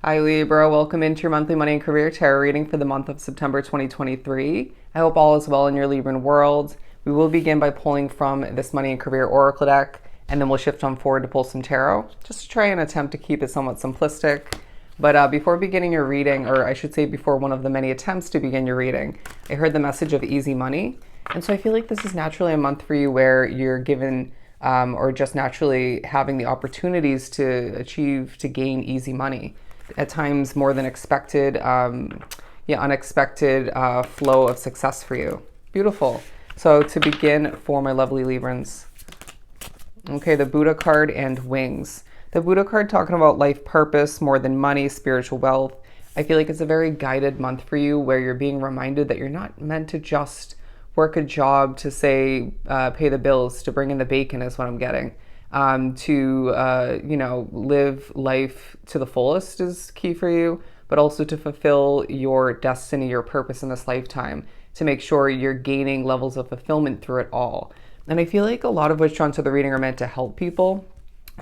Hi Libra, welcome into your monthly money and career tarot reading for the month of September 2023. I hope all is well in your Libran world. We will begin by pulling from this money and career oracle deck, and then we'll shift on forward to pull some tarot, just to try and attempt to keep it somewhat simplistic. But before beginning your reading, or I should say before one of the many attempts to begin your reading, I heard the message of easy money. And so I feel like this is naturally a month for you where you're given or just naturally having the opportunities to gain easy money. At times more than expected, unexpected flow of success for you. Beautiful. So to begin for my lovely Librans, okay, the Buddha card and wings. The Buddha card talking about life purpose more than money, spiritual wealth. I feel like it's a very guided month for you where you're being reminded that you're not meant to just work a job to say, pay the bills, to bring in the bacon is what I'm getting. Live life to the fullest is key for you, but also to fulfill your destiny, your purpose in this lifetime, to make sure you're gaining levels of fulfillment through it all. And I feel like a lot of what's drawn to the reading are meant to help people.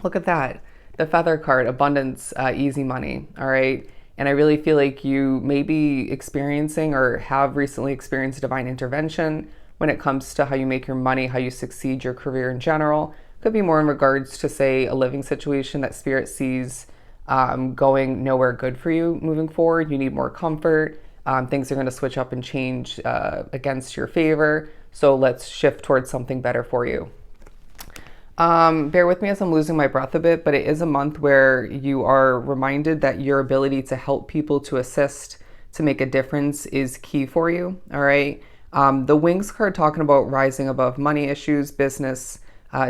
Look at that. The feather card, abundance, easy money. All right. And I really feel like you may be experiencing or have recently experienced divine intervention when it comes to how you make your money, how you succeed, your career in general. Could be more in regards to, say, a living situation that spirit sees going nowhere good for you moving forward. You need more comfort. Things are going to switch up and change against your favor. So let's shift towards something better for you. Bear with me as I'm losing my breath a bit, but it is a month where you are reminded that your ability to help people, to assist, to make a difference is key for you. All right. The wings card talking about rising above money issues, business,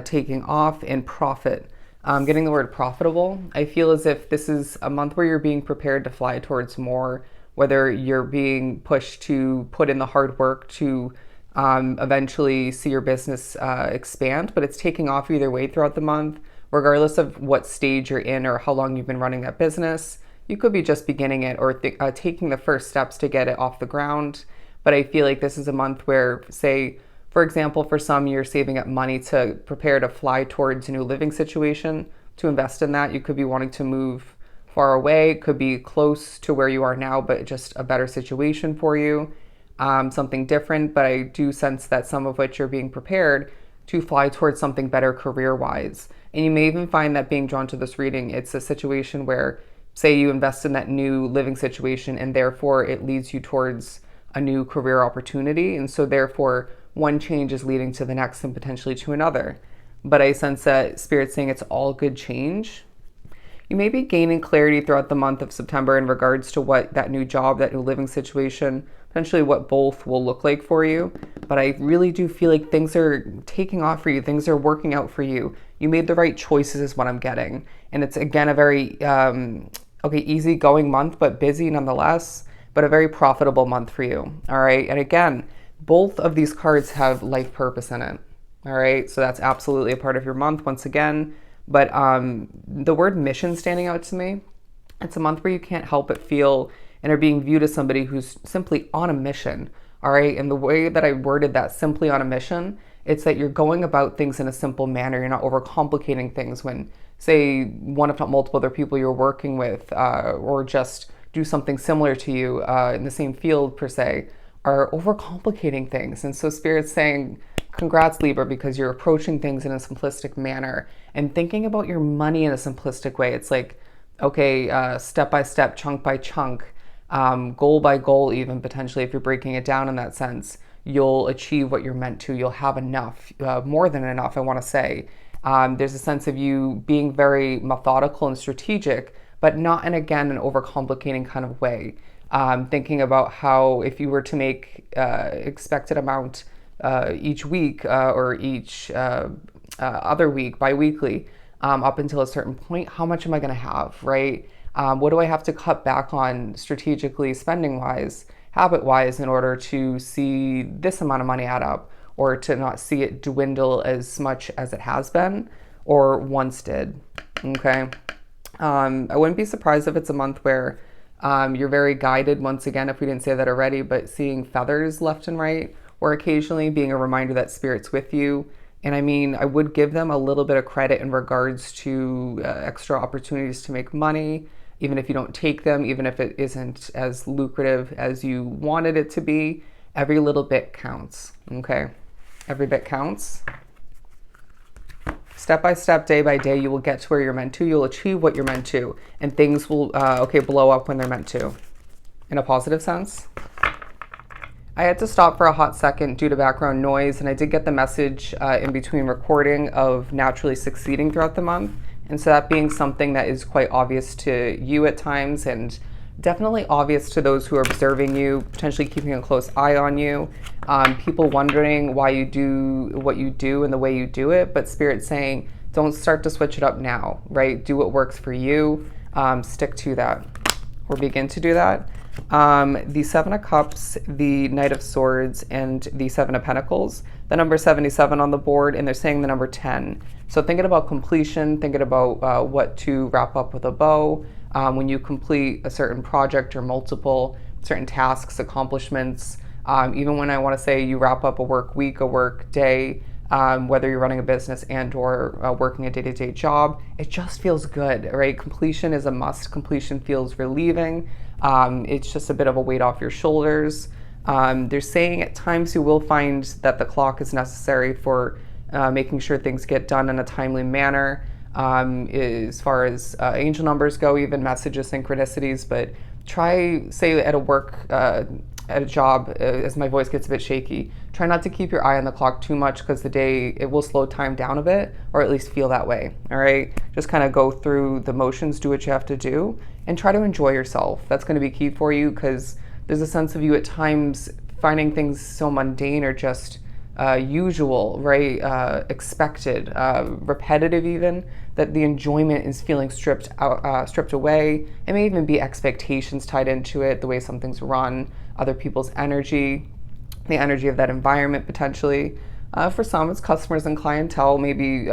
taking off, and profit. Getting the word profitable. I feel as if this is a month where you're being prepared to fly towards more, whether you're being pushed to put in the hard work to eventually see your business expand, but it's taking off either way throughout the month, regardless of what stage you're in or how long you've been running that business. You could be just beginning it or taking the first steps to get it off the ground. But I feel like this is a month where, say, for example, for some, you're saving up money to prepare to fly towards a new living situation, to invest in that. You could be wanting to move far away, could be close to where you are now, but just a better situation for you, something different. But I do sense that some of which you're being prepared to fly towards something better career-wise. And you may even find that being drawn to this reading, it's a situation where, say, you invest in that new living situation and therefore it leads you towards a new career opportunity. And so therefore, one change is leading to the next and potentially to another. But I sense that Spirit's saying it's all good change. You may be gaining clarity throughout the month of September in regards to what that new job, that new living situation, potentially what both will look like for you. But I really do feel like things are taking off for you. Things are working out for you. You made the right choices is what I'm getting. And it's, again, a very, easygoing month, but busy nonetheless, but a very profitable month for you. All right. And again, both of these cards have life purpose in it. All right. So that's absolutely a part of your month once again. But the word mission standing out to me, it's a month where you can't help but feel and are being viewed as somebody who's simply on a mission. All right. And the way that I worded that, simply on a mission, it's that you're going about things in a simple manner. You're not overcomplicating things when, say, one if not multiple other people you're working with or just do something similar to you in the same field per se, are overcomplicating things. And so Spirit's saying, congrats, Libra, because you're approaching things in a simplistic manner and thinking about your money in a simplistic way. It's like, okay, step by step, chunk by chunk, goal by goal, even potentially, if you're breaking it down in that sense, you'll achieve what you're meant to. You'll have enough, more than enough, I want to say. There's a sense of you being very methodical and strategic, but not in, again, an overcomplicating kind of way. Thinking about how if you were to make expected amount each week or each other week, bi-weekly, up until a certain point, how much am I going to have, right? What do I have to cut back on strategically, spending-wise, habit-wise, in order to see this amount of money add up, or to not see it dwindle as much as it has been or once did, okay? I wouldn't be surprised if it's a month where you're very guided, once again, if we didn't say that already, but seeing feathers left and right, or occasionally being a reminder that Spirit's with you. And I mean, I would give them a little bit of credit in regards to extra opportunities to make money, even if you don't take them, even if it isn't as lucrative as you wanted it to be. Every little bit counts, okay? Every bit counts. Step by step, day by day, you will get to where you're meant to. You'll achieve what you're meant to, and things will, blow up when they're meant to, in a positive sense. I had to stop for a hot second due to background noise, and I did get the message in between recording of naturally succeeding throughout the month. And so that being something that is quite obvious to you at times, and definitely obvious to those who are observing you, potentially keeping a close eye on you, people wondering why you do what you do and the way you do it, but Spirit saying, don't start to switch it up now, right? Do what works for you, stick to that, or begin to do that. The Seven of Cups, the Knight of Swords, and the Seven of Pentacles. The number 77 on the board, and they're saying the number 10. So thinking about completion, thinking about what to wrap up with a bow. When you complete a certain project or multiple, certain tasks, accomplishments, even when I want to say you wrap up a work week, a work day, whether you're running a business and or working a day-to-day job, it just feels good, right? Completion is a must. Completion feels relieving. It's just a bit of a weight off your shoulders. They're saying at times you will find that the clock is necessary for making sure things get done in a timely manner. As far as angel numbers go, even messages, synchronicities, but try, say at a work, at a job, as my voice gets a bit shaky, try not to keep your eye on the clock too much, because the day, it will slow time down a bit, or at least feel that way, all right? Just kind of go through the motions, do what you have to do, and try to enjoy yourself. That's going to be key for you, because there's a sense of you at times finding things so mundane or just usual, right? Expected, repetitive even, that the enjoyment is feeling stripped away. It may even be expectations tied into it, the way something's run, other people's energy, the energy of that environment potentially. For some, it's customers and clientele, maybe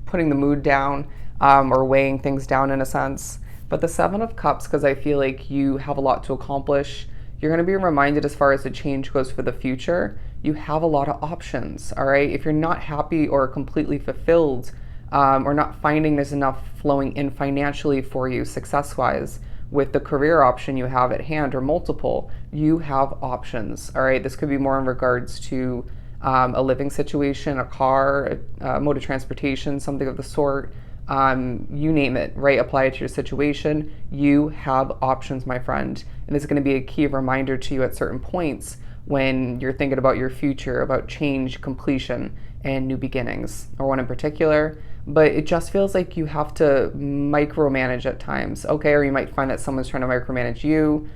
putting the mood down or weighing things down in a sense. But the Seven of Cups, because I feel like you have a lot to accomplish, you're going to be reminded as far as the change goes for the future, you have a lot of options, all right? If you're not happy or completely fulfilled or not finding there's enough flowing in financially for you success-wise with the career option you have at hand or multiple, you have options, all right? This could be more in regards to a living situation, a car, a mode of transportation, something of the sort. You name it, right? Apply it to your situation. You have options, my friend. And this is going to be a key reminder to you at certain points when you're thinking about your future, about change, completion, and new beginnings, or one in particular. But it just feels like you have to micromanage at times, okay? Or you might find that someone's trying to micromanage you.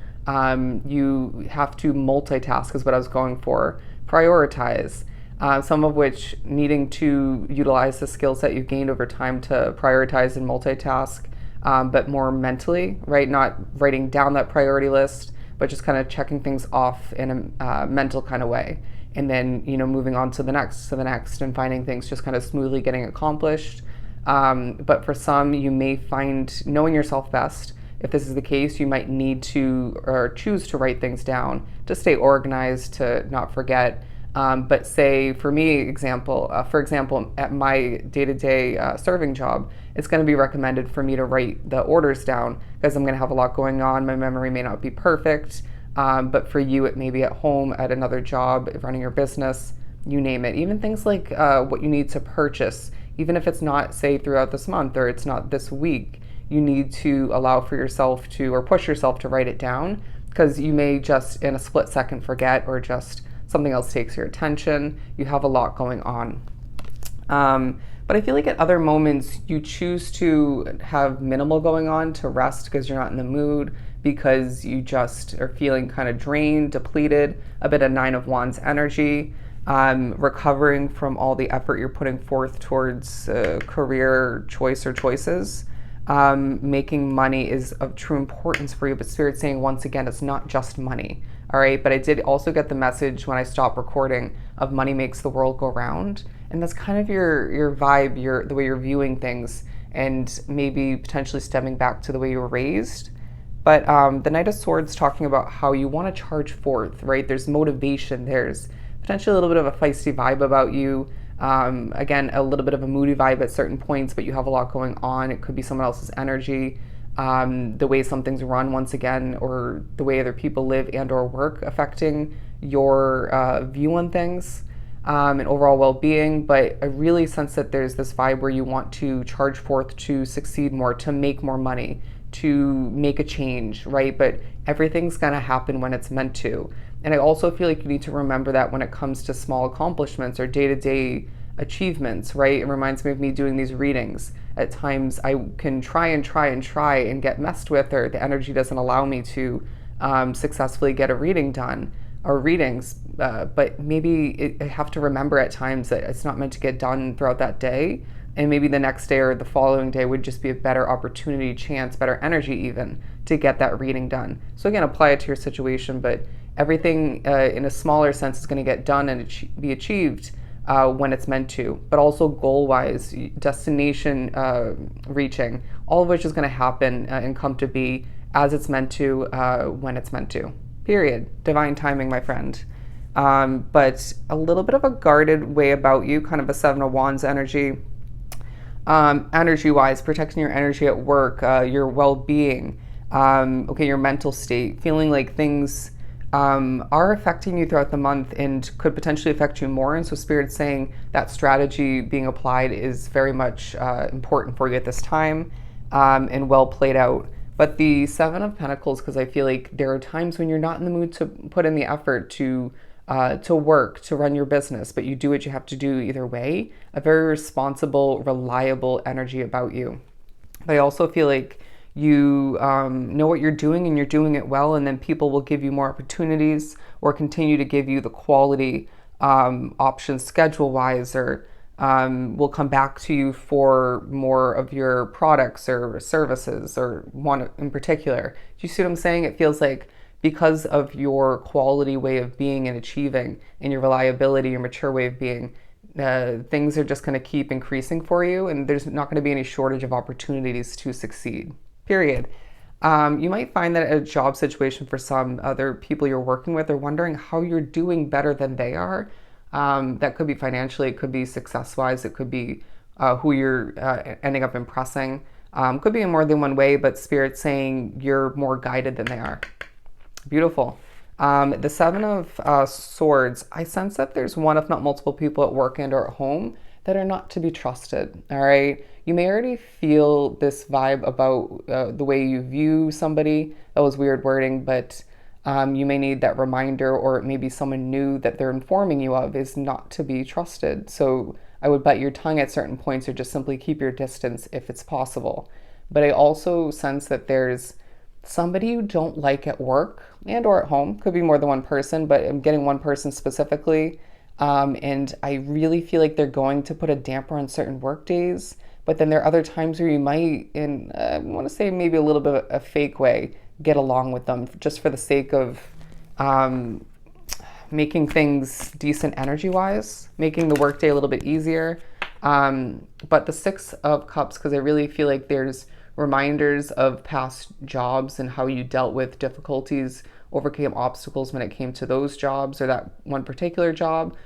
You have to multitask is what I was going for. Prioritize. Some of which needing to utilize the skills that you've gained over time to prioritize and multitask, but more mentally, right? Not writing down that priority list, but just kind of checking things off in a mental kind of way. And then, moving on to the next, and finding things just kind of smoothly getting accomplished. But for some, you may find knowing yourself best. If this is the case, you might need to or choose to write things down to stay organized, to not forget. But say, for me, for example, at my day-to-day serving job, it's going to be recommended for me to write the orders down because I'm going to have a lot going on. My memory may not be perfect, but for you, it may be at home, at another job, running your business, you name it. Even things like what you need to purchase, even if it's not, say, throughout this month or it's not this week, you need to allow for yourself to, or push yourself to write it down, because you may just in a split second forget, or just something else takes your attention. You have a lot going on. But I feel like at other moments you choose to have minimal going on, to rest because you're not in the mood, because you just are feeling kind of drained, depleted, a bit of Nine of Wands energy, recovering from all the effort you're putting forth towards career choice or choices. Making money is of true importance for you, but Spirit's saying once again, it's not just money. All right, but I did also get the message when I stopped recording of money makes the world go round, and that's kind of your vibe, the way you're viewing things, and maybe potentially stemming back to the way you were raised. But the Knight of Swords talking about how you want to charge forth, right? There's motivation. There's potentially a little bit of a feisty vibe about you. Again, a little bit of a moody vibe at certain points, but you have a lot going on. It could be someone else's energy. the way something's run once again, or the way other people live and or work affecting your view on things and overall well-being. But I really sense that there's this vibe where you want to charge forth to succeed more, to make more money, to make a change, right? But everything's going to happen when it's meant to. And I also feel like you need to remember that when it comes to small accomplishments or day-to-day achievements, right? It reminds me of me doing these readings. At times I can try and get messed with, or the energy doesn't allow me to successfully get a reading done, or readings, but maybe I have to remember at times that it's not meant to get done throughout that day, and maybe the next day or the following day would just be a better opportunity, chance, better energy even to get that reading done. So again, apply it to your situation, but everything in a smaller sense is going to get done and be achieved when it's meant to, but also goal-wise, destination reaching, all of which is going to happen and come to be as it's meant to, when it's meant to. Period. Divine timing, my friend. But a little bit of a guarded way about you, kind of a Seven of Wands energy. Energy-wise, protecting your energy at work, your well-being, your mental state, feeling like things are affecting you throughout the month and could potentially affect you more. And so Spirit's saying that strategy being applied is very much important for you at this time, and well played out. But the Seven of Pentacles, because I feel like there are times when you're not in the mood to put in the effort to work, to run your business, but you do what you have to do either way. A very responsible, reliable energy about you. But I also feel like you know what you're doing and you're doing it well, and then people will give you more opportunities or continue to give you the quality options schedule-wise, or will come back to you for more of your products or services, or one in particular. Do you see what I'm saying? It feels like because of your quality way of being and achieving, and your reliability, your mature way of being, things are just going to keep increasing for you, and there's not going to be any shortage of opportunities to succeed. Period. You might find that a job situation for some other people you're working with are wondering how you're doing better than they are. That could be financially, it could be success-wise, it could be who you're ending up impressing. Could be in more than one way, but Spirit's saying you're more guided than they are. Beautiful. The Seven of Swords, I sense that there's one, if not multiple people at work and or at home that are not to be trusted, all right? You may already feel this vibe about the way you view somebody. That was weird wording, but you may need that reminder, or maybe someone new that they're informing you of is not to be trusted. So I would bite your tongue at certain points, or just simply keep your distance if it's possible. But I also sense that there's somebody you don't like at work and or at home. Could be more than one person, but I'm getting one person specifically. And I really feel like they're going to put a damper on certain work days. But then there are other times where you might, in I want to say maybe a little bit of a fake way, get along with them just for the sake of making things decent energy-wise, making the workday a little bit easier. But the Six of Cups, because I really feel like there's reminders of past jobs and how you dealt with difficulties, overcame obstacles when it came to those jobs or that one particular job,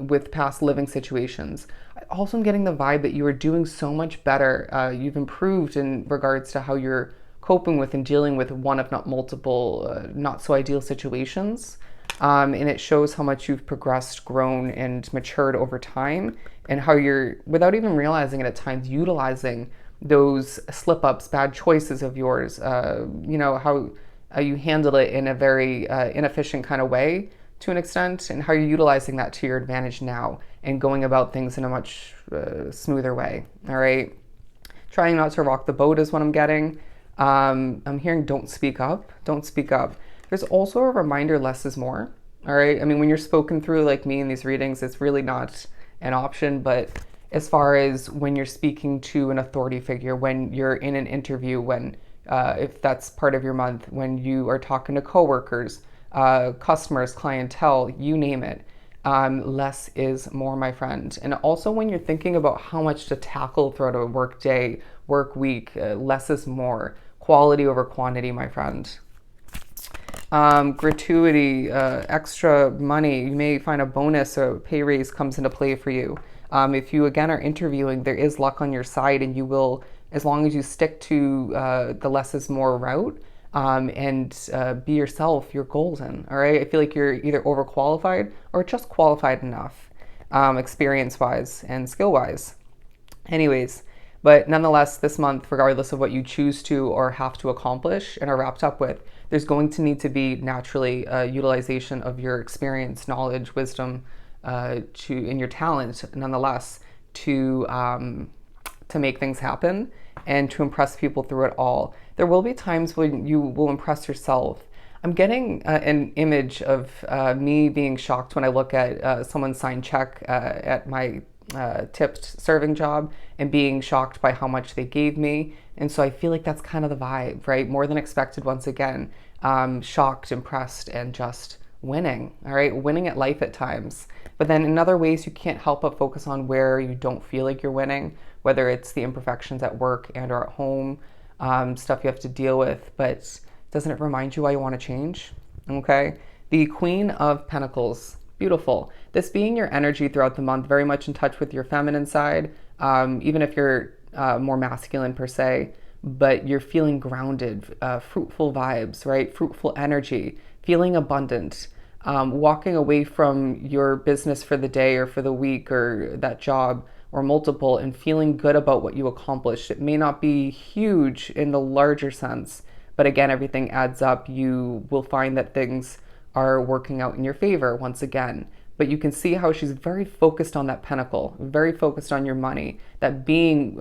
with past living situations. I also am getting the vibe that you are doing so much better. You've improved in regards to how you're coping with and dealing with one, if not multiple, not so ideal situations. And it shows how much you've progressed, grown, and matured over time, and how you're, without even realizing it at times, utilizing those slip-ups, bad choices of yours, how you handle it in a very inefficient kind of way to an extent, and how you're utilizing that to your advantage now and going about things in a much smoother way, all right? Trying not to rock the boat is what I'm getting. I'm hearing don't speak up. Don't speak up. There's also a reminder less is more, all right? I mean, when you're spoken through like me in these readings, it's really not an option, but as far as when you're speaking to an authority figure, when you're in an interview, when if that's part of your month, when you are talking to coworkers, customers, clientele, you name it, less is more, my friend. And also when you're thinking about how much to tackle throughout a work day, work week, less is more. Quality over quantity, my friend. Gratuity, extra money, you may find a bonus or a pay raise comes into play for you. If you, again, are interviewing, there is luck on your side, and you will as long as you stick to the less is more route, and be yourself, you're golden. All right. I feel like you're either overqualified or just qualified enough, experience wise and skill wise. Anyways, but nonetheless, this month, regardless of what you choose to or have to accomplish and are wrapped up with, there's going to need to be naturally utilization of your experience, knowledge, wisdom, and your talent, nonetheless, to make things happen and to impress people through it all. There will be times when you will impress yourself. I'm getting an image of me being shocked when I look at someone's signed check at my tipped serving job and being shocked by how much they gave me. And so I feel like that's kind of the vibe, right? More than expected, once again, shocked, impressed, and just winning, all right? Winning at life at times. But then in other ways, you can't help but focus on where you don't feel like you're winning, whether it's the imperfections at work and or at home, stuff you have to deal with. But doesn't it remind you why you want to change? Okay. The Queen of Pentacles. Beautiful. This being your energy throughout the month, very much in touch with your feminine side, even if you're more masculine per se, but you're feeling grounded, fruitful vibes, right? Fruitful energy, feeling abundant, walking away from your business for the day or for the week or that job or multiple and feeling good about what you accomplished. It may not be huge in the larger sense, but again, everything adds up. You will find that things are working out in your favor once again. But you can see how she's very focused on that pentacle, very focused on your money, that being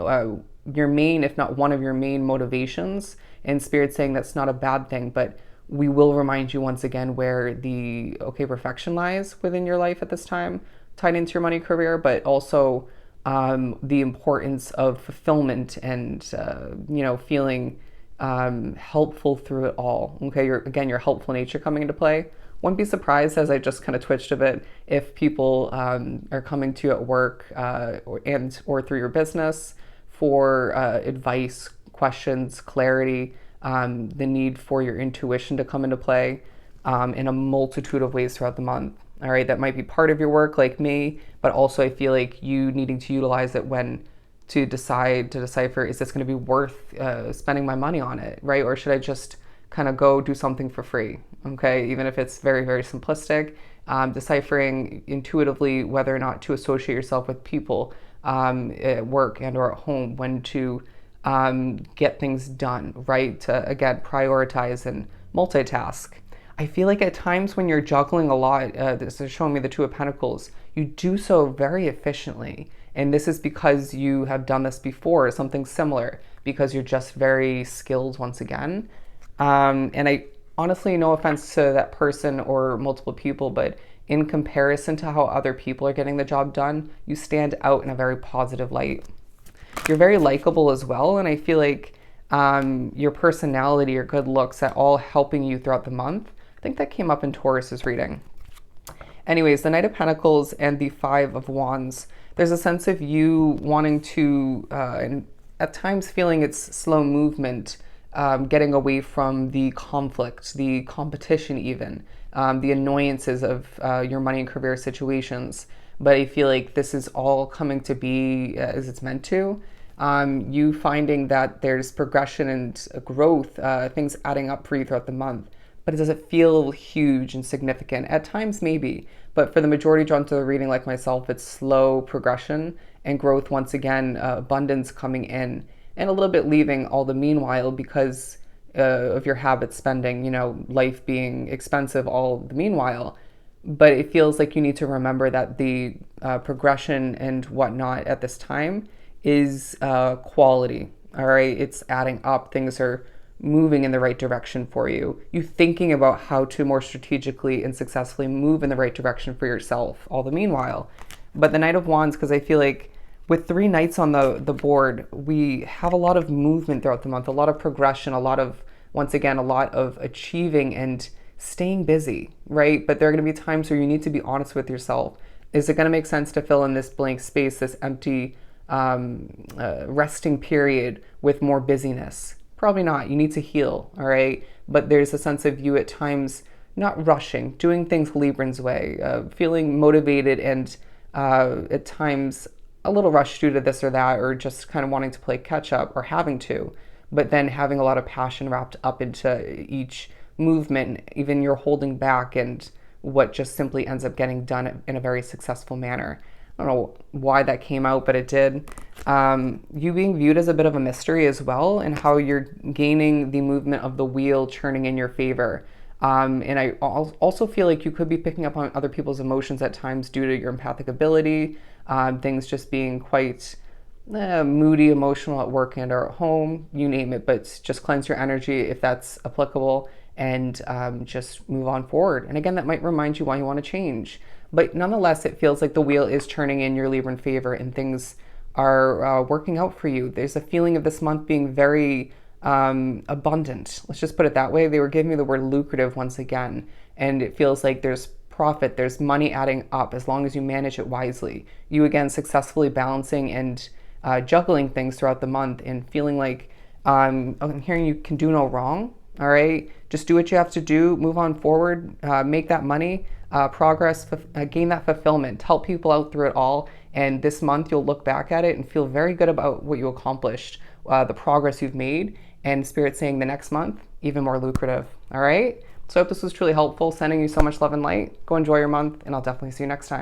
your main, if not one of your main motivations. And Spirit saying that's not a bad thing, but we will remind you once again where the perfection lies within your life at this time, tied into your money career, but also the importance of fulfillment and feeling helpful through it all. Okay, your helpful nature coming into play. Wouldn't be surprised, as I just kind of twitched a bit, if people are coming to you at work or through your business for advice, questions, clarity, the need for your intuition to come into play in a multitude of ways throughout the month. All right, that might be part of your work, like me, but also I feel like you needing to utilize it when to decipher, is this going to be worth spending my money on it, right? Or should I just kind of go do something for free? Okay, even if it's very, very simplistic, deciphering intuitively whether or not to associate yourself with people at work and or at home, when to get things done, right? To, again, prioritize and multitask. I feel like at times when you're juggling a lot, this is showing me the Two of Pentacles, you do so very efficiently. And this is because you have done this before, something similar, because you're just very skilled once again. And I honestly, no offense to that person or multiple people, but in comparison to how other people are getting the job done, you stand out in a very positive light. You're very likable as well, and I feel like your personality, your good looks, at all helping you throughout the month. I think that came up in Taurus's reading. Anyways, the Knight of Pentacles and the Five of Wands. There's a sense of you wanting to, and at times feeling it's slow movement, getting away from the conflict, the competition even, the annoyances of your money and career situations. But I feel like this is all coming to be as it's meant to. You finding that there's progression and growth, things adding up for you throughout the month. But does it feel huge and significant? At times, maybe. But for the majority drawn to the reading, like myself, it's slow progression and growth once again, abundance coming in, and a little bit leaving all the meanwhile because of your habit spending, life being expensive all the meanwhile. But it feels like you need to remember that the progression and whatnot at this time is quality, all right? It's adding up. Things are moving in the right direction for you. You thinking about how to more strategically and successfully move in the right direction for yourself, all the meanwhile. But the Knight of Wands, because I feel like with 3 knights on the board, we have a lot of movement throughout the month, a lot of progression, a lot of achieving and staying busy, right? But there are going to be times where you need to be honest with yourself. Is it going to make sense to fill in this blank space, this empty resting period with more busyness? Probably not. You need to heal, all right? But there's a sense of you at times not rushing, doing things Libran's way, feeling motivated and at times a little rushed due to this or that, or just kind of wanting to play catch up or having to, but then having a lot of passion wrapped up into each movement, even you're holding back, and what just simply ends up getting done in a very successful manner. I don't know why that came out, but it did. You being viewed as a bit of a mystery as well, and how you're gaining the movement of the wheel churning in your favor. And I also feel like you could be picking up on other people's emotions at times due to your empathic ability, things just being quite moody, emotional at work and or at home, you name it, but just cleanse your energy if that's applicable, and just move on forward. And again, that might remind you why you want to change. But nonetheless, it feels like the wheel is turning in your Libran favor and things are working out for you. There's a feeling of this month being very abundant. Let's just put it that way. They were giving me the word lucrative once again, and it feels like there's profit, there's money adding up as long as you manage it wisely. You again successfully balancing and juggling things throughout the month, and feeling like I'm hearing you can do no wrong. All right, just do what you have to do, move on forward, make that money, progress, gain that fulfillment, help people out through it all. And this month you'll look back at it and feel very good about what you accomplished, the progress you've made, and Spirit saying the next month, even more lucrative. All right, so I hope this was truly helpful. Sending you so much love and light. Go enjoy your month, and I'll definitely see you next time.